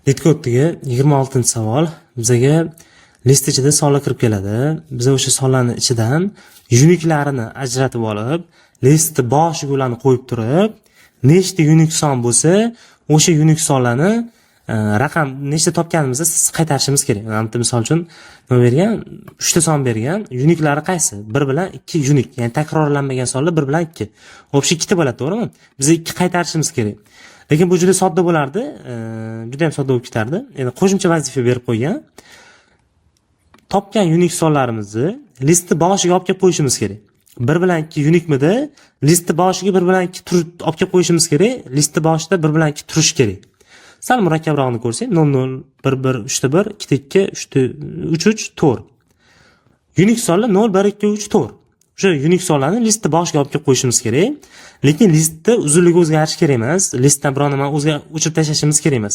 Letkodagi 26-savol. Bizga list ichida sonlar kirib keladi. Biz o'sha sonlarning ichidan uniklarini ajratib olib, list boshiga ularni qo'yib turib, nechta unik son bo'lsa, o'sha unik sonlarni raqam nechta topganimizda siz qaytarishimiz kerak. Mana misol uchun nima bergan? 3 ta son bergan. Uniklari qaysi? 1 bilan 2 unik, ya'ni takrorlanmagan sonlar 1 bilan 2. O'sha 2 ta bo'ladi, to'g'rimi? Biz 2 qaytarishimiz kerak. Lekin bu juda sodda bo'lardi, juda ham sodda bo'lib ketardi. Endi qo'shimcha vazifa berib qo'ygan. Topgan unik sonlarimizni listni boshiga olib kelib qo'yishimiz kerak. 1 bilan 2 unikmidi? Listni boshiga 1 bilan 2 turib olib kelib qo'yishimiz kerak. Listni boshida 1 bilan 2 turish kerak. Sal murakkabrog'ini ko'rsak, 0 0 1 1 3 ta 1 2 ta 2 3 ta 3 3 4. Unik sonlar 0 1 2 3 4. O'sha unik sonlarni listni boshiga olib kelib qo'yishimiz kerak. Lekin listda uzunligi o'zgarishi kerak emas. Listdan biron nima o'chirib tashlashimiz kerak emas.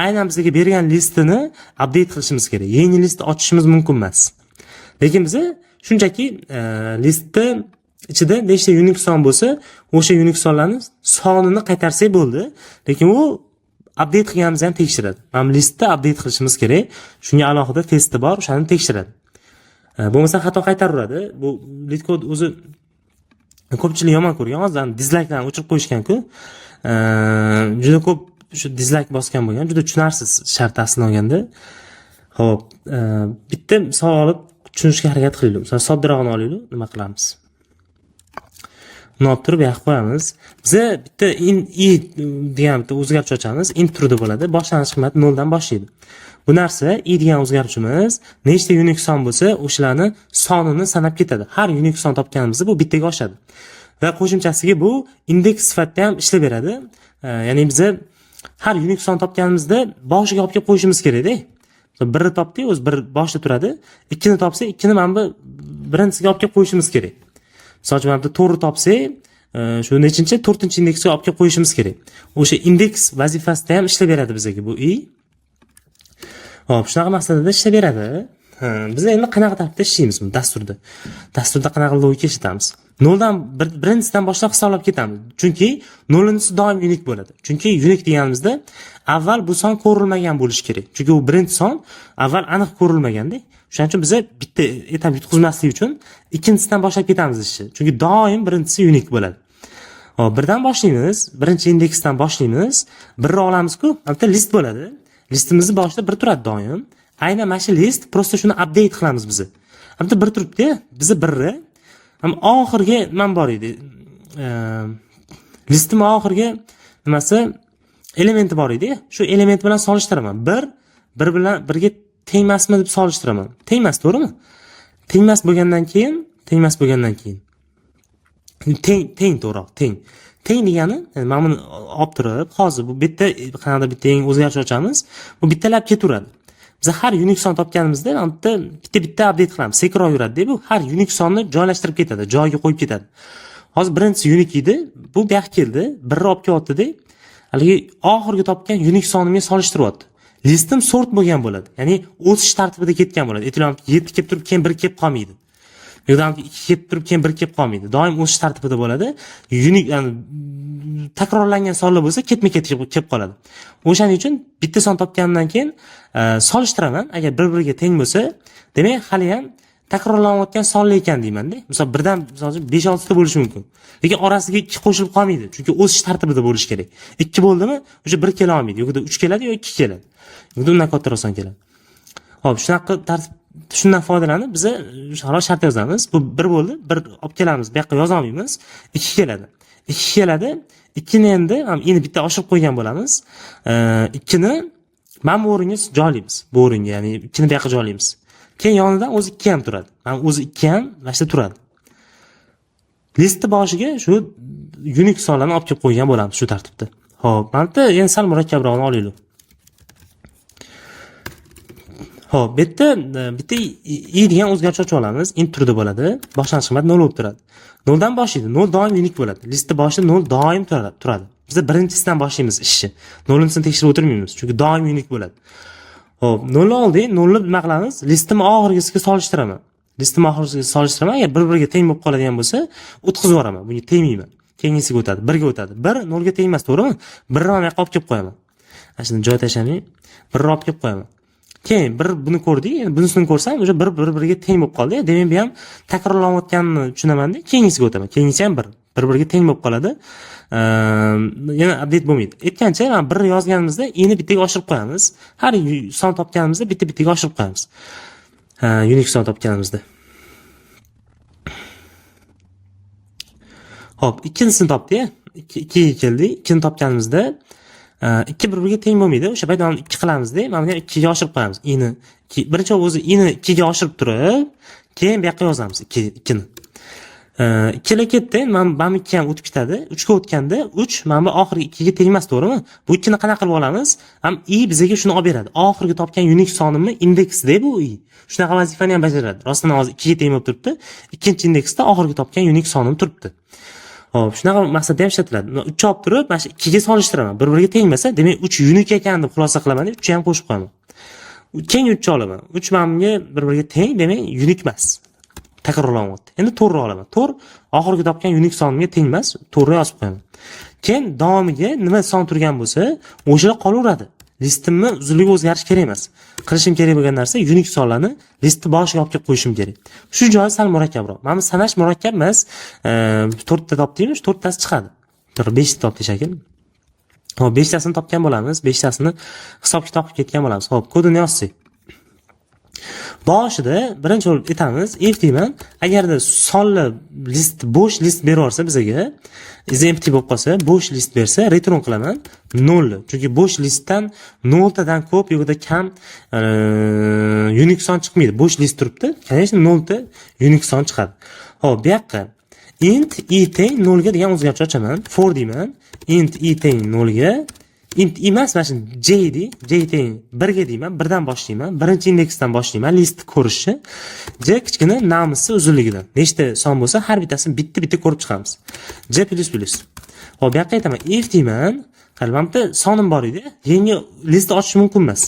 Aynan bizga bergan listini update qilishimiz kerak. Yangi list ochishimiz mumkin emas. Lekin biz shunchaki listda ichida nechta unik son bo'lsa, o'sha unik sonlarning sonini qaytarsak bo'ldi. Lekin u update qilganimizni ham tekshiradi. Mana listda update qilishimiz kerak. Shunga alohida testi bor, o'shani tekshiradi. Bo'lmasa xato qaytaraveradi. Bu Letkod o'zi ko'pchilik yomon ko'rgan. Hozir dizlayklarni o'chirib qo'yishgan-ku. Juda ko'p shu dizlayk bosgan bo'lgan. Juda tushunarsiz shart aslini olganda. Xo'p, bitta misol olib tushunishga harakat qilaylik. Masalan, soddalrog'ini olaylik, nima qilamiz? Uni olib turib yoqib qo'yamiz. Biz bitta i degan bitta o'zgaruvchi ochamiz. Int turida bo'ladi. Boshlanish qiymati 0 dan boshlaydi. Bu narsa i degan o'zgaruvchimiz nechta unik son bo'lsa, o'shalarni sonini sanab ketadi. Har unik son topganimizda bu bittaga oshadi. Va qo'shimchasiga bu indeks sifatida ham ishlab beradi. Ya'ni biz har unik son topganimizda boshiga olib kelib qo'yishimiz kerak-da. Birni topdik, o'zi bir boshda turadi. Ikkini topsak, ikkini mana bu birinchisiga olib kelib qo'yishimiz kerak. Misol uchun mana 4 topsak, shu nechinchi 4-indeksga olib kelib qo'yishimiz kerak. O'sha indeks vazifasida ham ishlab beradi bizga bu i. Hop, shunaqa maqsadida ishlab beradi. Biz endi qanaqa tartibda ishlaymiz bu dasturda? Dasturda qanaqa logika ishlatamiz? 0 dan birinchisidan boshlab hisoblab ketamiz. Chunki 0-inchisi doim unik bo'ladi. Chunki unik deganimizda avval bu son ko'rilmagan bo'lishi kerak. Chunki u birinchi son avval aniq ko'rilmagan-da. Shuning uchun biz bitta etap yutqizmaslik uchun ikkinchisidan boshlab ketamiz ishni. Chunki doim birinchisi unik bo'ladi. Hop, birdan boshlaymiz. Birinchi indeksdan boshlaymiz. Birni olamiz-ku, albatta list bo'ladi. Listimizni boshida bir turadi doim. Aynan mana shu list, prosta shuni update qilamiz biz. Albatta bir turibdi, bizni birri. Ham oxirgi nima bor edi? Listim oxirgi nimasi elementi bor edi. Shu element bilan solishtiraman. 1 bilan 1 ga tengmasmi deb solishtiraman. Tengmas, to'g'rimi? Tengmas bo'lgandan keyin teng to'g'ri, teng. Teng degani, mana buni olib turib, hozir bu bitta qanaqadir bitta yangi o'zgarish ochamiz. Bu bittalab ketaveradi. Biz har unik son topganimizda bitta update qilamiz. Sekinroq yuradi-da bu. Har unik sonni joylashtirib ketadi, joyiga qo'yib ketadi. Hozir birinchisi unik edi, bu yoqqa keldi, birni olib kelyapti-da. Haligi oxirgi topgan unik sonimga solishtiryapti. Listim sort bo'lgan bo'ladi. Ya'ni o'sish tartibida ketgan bo'ladi. Aytaylik, 7 kelib turib, keyin 1 kelib qolmaydi. Yo'qdan 2 kelib turib, keyin 1 kelib qolmaydi. Doim o'sish tartibida bo'ladi. Unik, ya'ni takrorlangan sonlar bo'lsa, ketma-ket kelib qoladi. O'shaning uchun bitta son topgandan keyin solishtiraman. Agar bir-biriga teng bo'lsa, demak, hali ham takrorlanayotgan sonlar ekan deyman-da. Misol birdan misol uchun 5-6 ta bo'lishi mumkin. Lekin orasiga 2 qo'shilib qolmaydi. Chunki o'sish tartibida bo'lishi kerak. 2 bo'ldimi, o'sha 1 kela olmaydi. Yo'qda 3 keladi yoki 2 keladi. Yo'qda undan kattaroq son keladi. Xo'p, shunaqa tartib shundan foydalanib biz inshaalloh shart yozamiz. Bu 1 bo'ldi, 1 olib kelamiz. Bu yoqqa yoza olmaymiz. 2 keladi. 2 keladi. 2 ni endi bitta oshirib qo'ygan bo'lamiz. 2 ni mana bu o'ringa joylaymiz. Bu o'ringa, ya'ni 2 ni bu yoqqa joylaymiz. Keyin yonidan o'zi 2 ham turadi. Mana o'zi 2 ham mana shu turadi. Listni boshiga shu unik sonlarni olib kelib qo'ygan bo'lamiz shu tartibda. Xo'p, mana bu endi sal murakkabrog'ini olaylik. Xo'p, bitta i degan o'zgaruvchi ochib olamiz. Int turida bo'ladi. Boshlanish qiymati 0 bo'lib turadi. 0 dan boshlaydi. 0 doim unik bo'ladi. Listda boshida 0 doim turadi. Biz birinchisidan boshlaymiz ishni. 0-sini tekshirib o'tirmaymiz, chunki doim unik bo'ladi. Xo'p, 0 oldik. 0 nima qilamiz? Listim oxirgisiga solishtiraman. Agar bir-biriga teng bo'lib qoladigan bo'lsa, o'tkazib yuboraman. Bunga tegmayman. Keyingisiga o'tadi. 1 ga o'tadi. 1 0 ga teng emas, to'g'rimi? 1 ni ham yoqqa olib kelib qo'yaman. Mana shuni joy tashamay birni olib kelib qo'yaman. Keyin buni ko'rdik, endi bunisini ko'rsam, o'sha bir-biriga teng bo'lib qoldi. Demak, bu ham takrorlanayotganini tushunaman-da. Keyingisiga o'taman. Keyingisi ham bir-biriga teng bo'lib qoladi. Yana update bo'lmaydi. Aytgancha, mana birni yozganimizda ini bittaga oshirib qo'yamiz. Har son topganimizda bitta-bittaga oshirib qo'yamiz. Unique son topganimizda. Hop, ikkinchisini topdik. 2 ga keldik. Ikkini topganimizda 2 bir-biriga teng bo'lmaydi. O'sha paytda 2 qilamiz-da. Mana buni 2 ga oshirib qo'yamiz. Ini birinchi o'zi ini 2 ga oshirib turib, keyin bu yoqqa yozamiz 2 ni. 2 ga ketdi. Mana bu 2 ham o'tib ketadi. 3 ga o'tganda 3 mana bu oxirgi 2 ga teng emas, to'g'rimi? Bu 2 ni qanaqa qilib olamiz? Ham i bizga shuni olib beradi. Oxirgi topgan unique sonimni indeksida bu i. Shunaqa vazifani ham bajaradi. Rostdan hozir 2 ga teng bo'lib turibdi. Ikkinchi indeksda oxirgi topgan unique sonim turibdi. Hop, shunaqa maqsadda ham ishlatiladi. 3 olib turib, mana shu 2 ga solishtiraman. Bir-biriga tengmasa, demak 3 unique ekan deb xulosa qilaman, 3 ham qo'shib qo'yaman. Keyin 3 olaman. 3 menga bir-biriga teng, demak unique emas. Takrorlanyapti. Endi 4 olaman. 4 oxirgi topgan unique sonimga teng emas, 4 yozib qo'yaman. Keyin davomiga nima son turgan bo'lsa, o'sha qolaveradi. Listimni uzunligi o'zgarish kerak emas. Qilishim kerak bo'lgan narsa unique sonlarni listni boshiga olib kelib qo'yishim kerak. Shu joyi sal murakkabroq. Mana bu sanash murakkab emas. 4 ta topdingmi? 4 tasi chiqadi. 5 ta topdi shekil. Hop, 5 tasini topgan bo'lamiz. 5 tasini hisob-kitob qilib ketgan bo'lamiz. Hop, kodini yozsak. Boshida birinchi bo'lib aytamiz, if deyman, agarda sonli list, bo'sh list beraversa bizga, is empty bo'lib qolsa, bo'sh list bersa, return qilaman 0. Chunki bo'sh listdan 0 tadan ko'p yo'g'ida kam unique son chiqmaydi. Bo'sh list turibdi. Конечно, 0 ta unique son chiqadi. Hop, bu yoqqa int i teng 0 ga degan o'zgartirish ochaman. For deyman. Int i teng 0 ga int emas, mana shu j dey, j teng 1 ga deyman, 1 dan boshlayman, birinchi indeksdan boshlayman, list ko'rishni. J kichkina namisi uzunligidan. Nechta son bo'lsa, har bittasini bitta-bitta ko'rib chiqamiz. J++. Hop, bu yoqqa aytaman, if deyman, qalbamda sonim bor edi, yangi list ochish mumkin emas.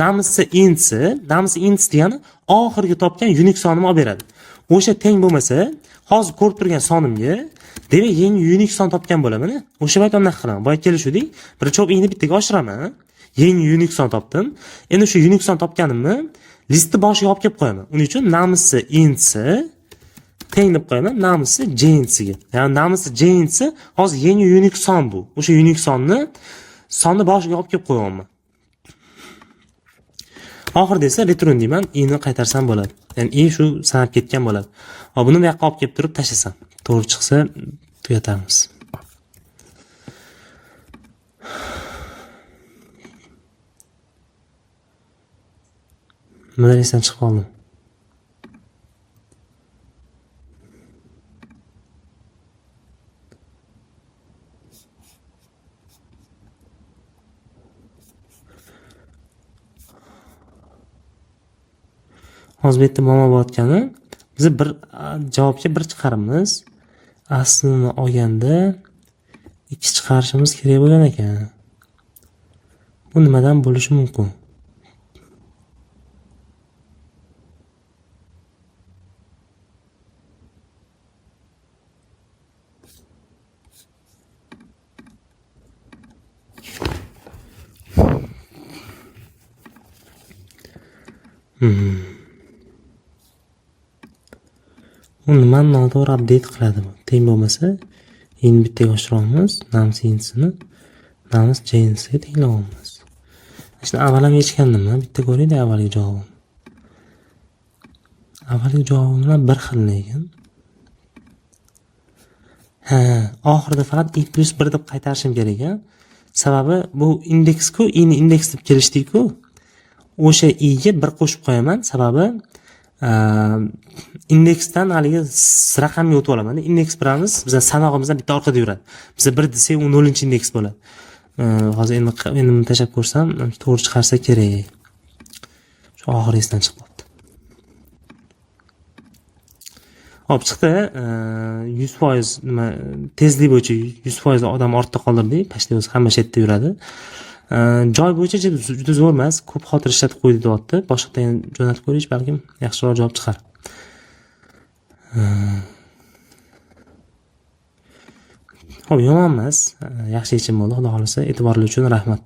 Namisi int degani oxirgi topgan unique sonimni olib beradi. O'sha teng bo'lmasa, hozir ko'rib turgan sonimga demak, yangi unique son topgan bo'laman. O'sha payt unaqa qilaman. Boya kelishuvdik. Birinchi o'p ini bittaga oshiraman. Yangi unique son topdim. Endi shu unique son topganimni listni boshiga olib kelib qo'yaman. Uning uchun namisi intsi teng deb qo'yaman, namisi jinsiga. Ya'ni namisi jinsi hozir yangi unique son bu. O'sha unique sonni boshiga olib kelib qo'yaman. Oxirida esa return deyman, ini qaytarsam bo'ladi. Ya'ni i shu sanab ketgan bo'ladi. Hop, buni bu yoqqa olib kelib turib tashlasam. To'g'ri chiqsa tugatamiz. Madrasadan chiqib qoldim. Hozir bu yerda muammo bo'layotgani, biz bir javobga bir chiqaramiz. Aslini olganda 2 chiqarishimiz kerak bo'lgan ekan. Bu nimadan bo'lishi mumkin? Uni nimani noto'g'ri update qiladi bu. Teng bo'lmasa, endi bittaga oshiramiz, namsi insini, namis jinsiga tenglaymiz. Shuni avval ham yechgandimmi? Bitta ko'raylik avvalgi javobim. Avvalgi javobim bilan bir xil lekin. Oxirida faqat i+1 deb qaytarishim kerak ekan. Sababi bu indeks-ku, ini indeks deb kelishdik-ku. O'sha i ga 1 qo'shib qo'yaman, sababi indeksdan haligi raqamga o'tib olaman. Indeks biramiz, bizning sanog'imizdan bitta orqada yuradi. Biz 1 desak, u 0-indeks bo'ladi. Hozir endi buni tashlab ko'rsam, to'g'ri chiqarsa kerak. Shu oxirisidan chiqib qoldi. Hop, chiqdi. 100% nima tezlik bo'yicha 100% odam ortda qoldirdik. Pashta o'zi hamma chetda yuradi. Joy bo'yicha juda zo'r emas, ko'p xotir ishlatib qo'ydi deyapti. Boshqadan jo'natib ko'rish balkim yaxshiroq javob chiqar. Xo'p, yomon emas. Yaxshi yechim bo'ldi. Xudo xolasa, e'tiborli uchun rahmat.